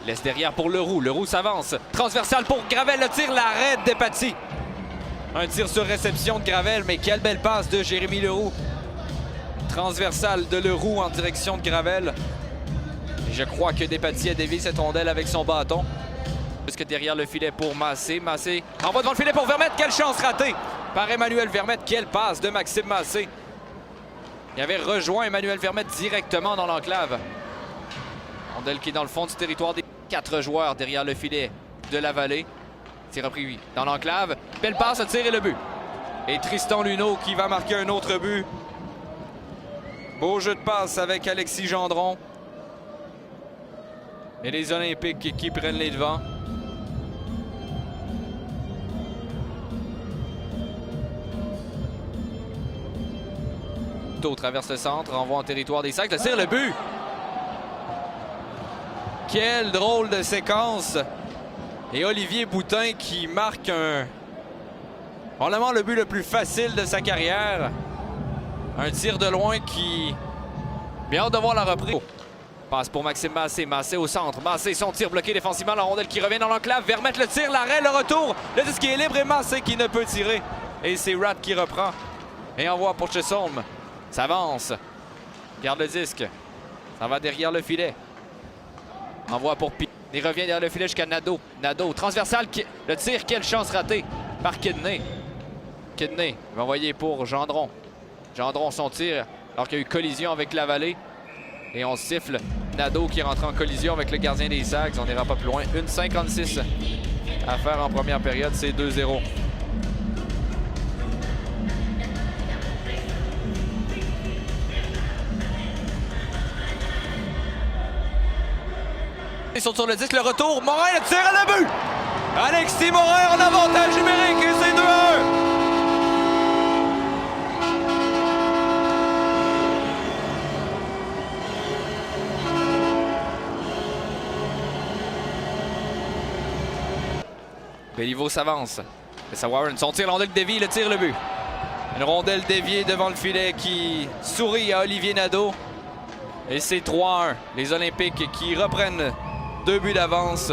Laisse derrière pour Leroux. Leroux s'avance. Transversal pour Gravel. Le tir, l'arrêt d'Epati. Un tir sur réception de Gravel, mais quelle belle passe de Jérémy Leroux. Transversal de Leroux en direction de Gravel. Et je crois que Despatie a dévié cette rondelle avec son bâton. Jusque derrière le filet pour Massé. Massé envoie devant le filet pour Vermette. Quelle chance ratée par Emmanuel Vermette. Quelle passe de Maxime Massé. Il avait rejoint Emmanuel Vermette directement dans l'enclave. Rondelle qui est dans le fond du territoire des 4 joueurs derrière le filet de la Vallée. C'est repris dans l'enclave. Belle passe, le tir et le but. Et Tristan Luneau qui va marquer un autre but. Beau jeu de passe avec Alexis Gendron. Et les Olympiques qui prennent les devants. Tau traverse le centre, renvoie en territoire des Sacs. Le tir, le but. Quelle drôle de séquence. Et Olivier Boutin qui marque probablement le but le plus facile de sa carrière. Un tir de loin qui... Bien hâte de voir la reprise. Passe pour Maxime Massé. Massé au centre. Massé, son tir bloqué défensivement. La rondelle qui revient dans l'enclave. Vermette le tir, l'arrêt, le retour. Le disque est libre et Massé qui ne peut tirer. Et c'est Rat qui reprend. Et envoie pour Chesholm. S'avance. Garde le disque. Ça va derrière le filet. Envoie pour Pi. Il revient derrière le filet jusqu'à Nadeau. Nadeau, transversal. Le tir, quelle chance ratée par Kidney. Kidney va envoyer pour Gendron. Gendron, son tir, alors qu'il y a eu collision avec la Vallée. Et on siffle Nadeau qui rentre en collision avec le gardien des Sags. On n'ira pas plus loin. 1,56 à faire en première période. C'est 2-0. Ils sont sur le disque, le retour. Morin, le tir à le but. Alexis Morin en avantage numérique et c'est 2-1. Béliveau s'avance. Et ça Warren, son tir, rondelle dévie, le tir, le but. Une rondelle déviée devant le filet qui sourit à Olivier Nadeau. Et c'est 3-1. Les Olympiques qui reprennent 2 buts d'avance.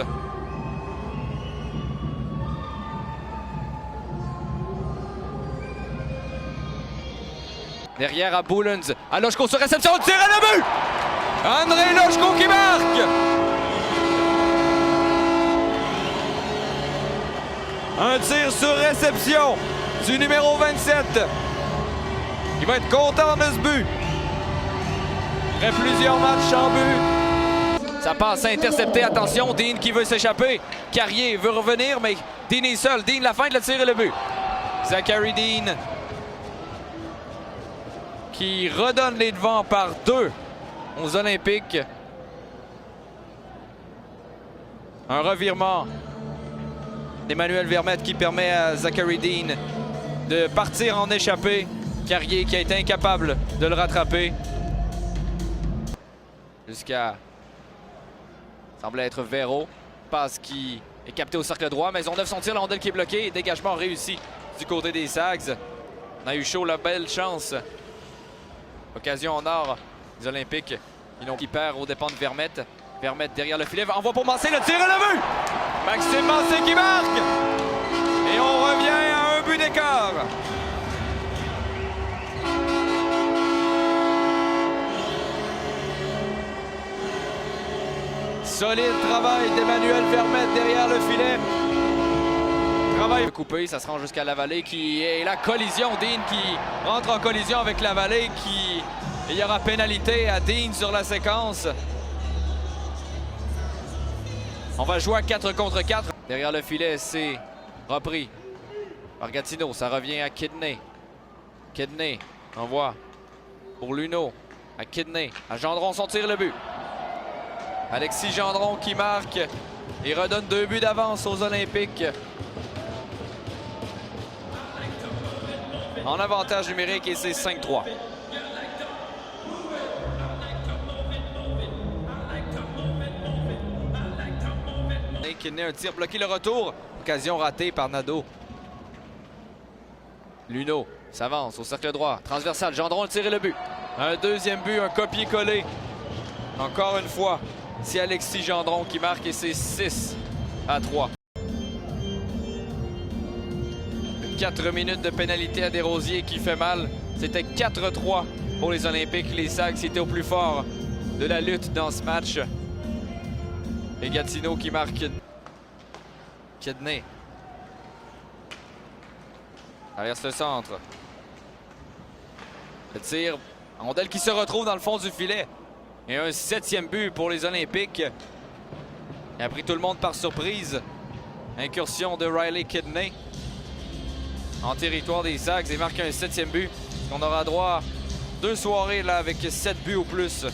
Derrière à Boulens. À Lochko sur réception, le tir à le but! André Lochko qui marque! Un tir sur réception du numéro 27. Il va être content de ce but. Après plusieurs matchs sans but. Ça passe intercepté. Attention, Dean qui veut s'échapper. Carrier veut revenir, mais Dean est seul. Dean, la fin de le tir et le but. Zachary Dean qui redonne les devants par 2 aux Olympiques. Un revirement d'Emmanuel Vermette qui permet à Zachary Dean de partir en échappée. Carrier qui a été incapable de le rattraper. Jusqu'à... semblait être Véro. Passe qui est capté au cercle droit. Maisonneuve, son tir, la rondelle qui est bloquée. Dégagement réussi du côté des Sags. On a eu chaud, la belle chance. Occasion en or. Les Olympiques qui perd aux dépens de Vermette. Vermette derrière le filet. Envoie pour Massé, le tir et le but! Maxime Massé qui marque! Et on revient à un but d'écart. Solide travail d'Emmanuel Vermette derrière le filet. Travail coupé, ça se rend jusqu'à la Vallée qui est la collision. Dean qui rentre en collision avec la Vallée qui... Il y aura pénalité à Dean sur la séquence. On va jouer à 4 contre 4. Derrière le filet, c'est repris par Gatineau. Ça revient à Kidney. Kidney envoie pour Luneau. À Kidney. À Gendron, son tir, le but. Alexis Gendron qui marque et redonne 2 buts d'avance aux Olympiques. En avantage numérique et c'est 5-3. Kidney, un tir bloqué, le retour. Occasion ratée par Nadeau. Luneau s'avance au cercle droit. Transversal, Gendron, le tir et le but. Un deuxième but, un copier-coller. Encore une fois. C'est Alexis Gendron qui marque et c'est 6-3. 4 minutes de pénalité à Desrosiers qui fait mal. C'était 4-3 pour les Olympiques. Les Sags étaient au plus fort de la lutte dans ce match. Et Gatineau qui marque. Kidney. Arrière ce centre. Le tir. Rondelle qui se retrouve dans le fond du filet. Et un 7e but pour les Olympiques. Il a pris tout le monde par surprise. Incursion de Riley Kidney en territoire des Sags et marque un 7e but. On aura droit à 2 soirées là avec 7 buts ou plus